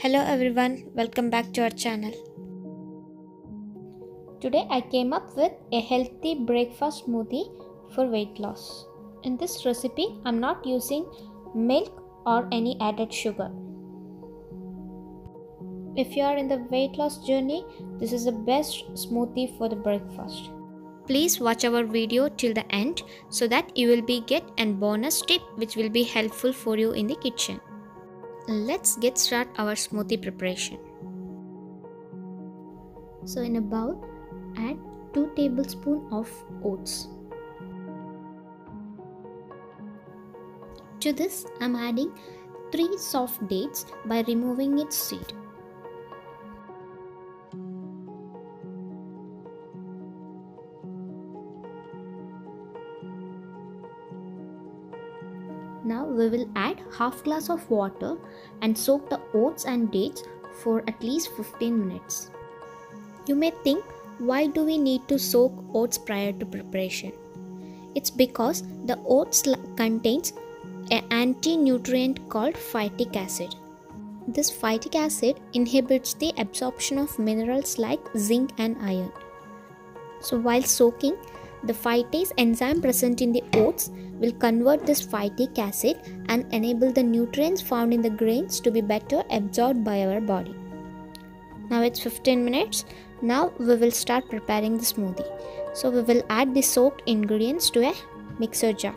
Hello everyone, welcome back to our channel. Today I came up with a healthy breakfast smoothie for weight loss. In this recipe, I'm not using milk or any added sugar. If you are in the weight loss journey, this is the best smoothie for the breakfast. Please watch our video till the end so that you will get a bonus tip which will be helpful for you in the kitchen. Let's get started our smoothie preparation. So in a bowl, add 2 tablespoons of oats. To this, I'm adding 3 soft dates by removing its seed. Now we will add half glass of water and soak the oats and dates for at least 15 minutes. You may think, why do we need to soak oats prior to preparation? It's because the oats contains an anti-nutrient called phytic acid. This phytic acid inhibits the absorption of minerals like zinc and iron. So while soaking, the phytase enzyme present in the oats will convert this phytic acid and enable the nutrients found in the grains to be better absorbed by our body. Now it's 15 minutes. Now we will start preparing the smoothie. So we will add the soaked ingredients to a mixer jar.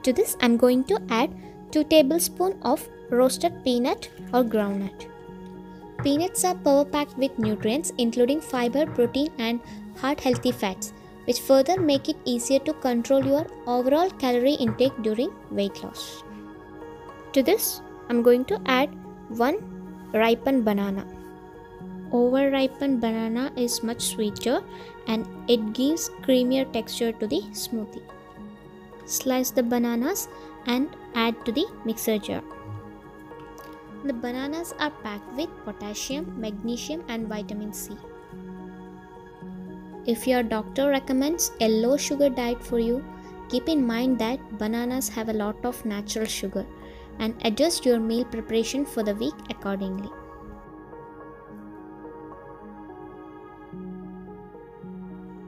To this I'm going to add 2 tablespoons of roasted peanut or groundnut. Peanuts are power packed with nutrients including fiber, protein and heart healthy fats, which further make it easier to control your overall calorie intake during weight loss. To this, I'm going to add 1 ripened banana. Over-ripened banana is much sweeter and it gives creamier texture to the smoothie. Slice the bananas and add to the mixer jar. The bananas are packed with potassium, magnesium and vitamin C. If your doctor recommends a low sugar diet for you, keep in mind that bananas have a lot of natural sugar and adjust your meal preparation for the week accordingly.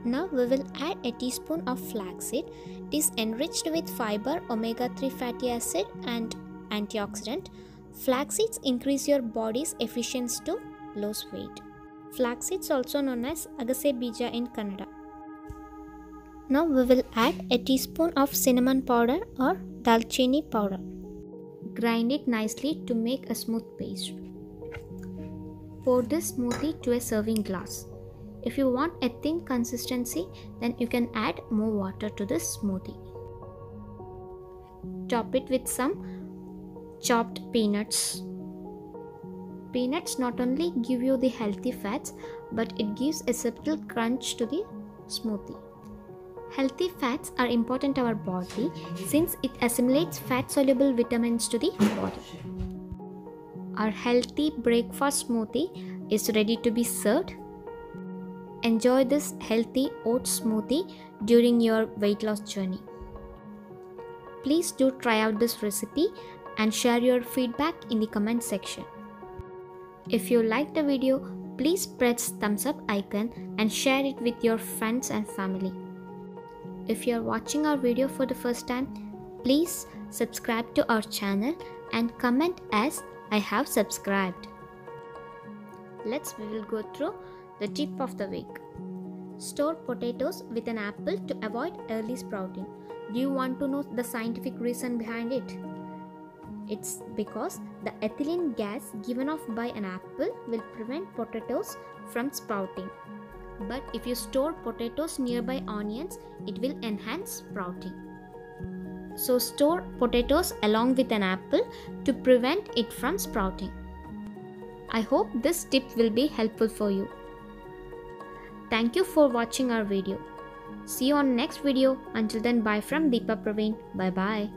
Now we will add a teaspoon of flaxseed. It is enriched with fiber, omega-3 fatty acid and antioxidant. Flax seeds increase your body's efficiency to lose weight. Flax seeds also known as Agase Bija in Kannada. Now we will add a teaspoon of cinnamon powder or dalchini powder. Grind it nicely to make a smooth paste. Pour this smoothie to a serving glass. If you want a thin consistency, then you can add more water to this smoothie. Top it with some chopped peanuts. Peanuts not only give you the healthy fats, but it gives a subtle crunch to the smoothie. Healthy fats are important to our body since it assimilates fat-soluble vitamins to the body. Our healthy breakfast smoothie is ready to be served. Enjoy this healthy oat smoothie during your weight loss journey. Please do try out this recipe and share your feedback in the comment section. If you liked the video, please press thumbs up icon and share it with your friends and family. If you are watching our video for the first time, please subscribe to our channel and comment as I have subscribed. We will go through the tip of the week. Store potatoes with an apple to avoid early sprouting. Do you want to know the scientific reason behind it? It's because the ethylene gas given off by an apple will prevent potatoes from sprouting. But if you store potatoes nearby onions, it will enhance sprouting. So store potatoes along with an apple to prevent it from sprouting. I hope this tip will be helpful for you. Thank you for watching our video. See you on next video. Until then, bye from Deepa Praveen. Bye bye.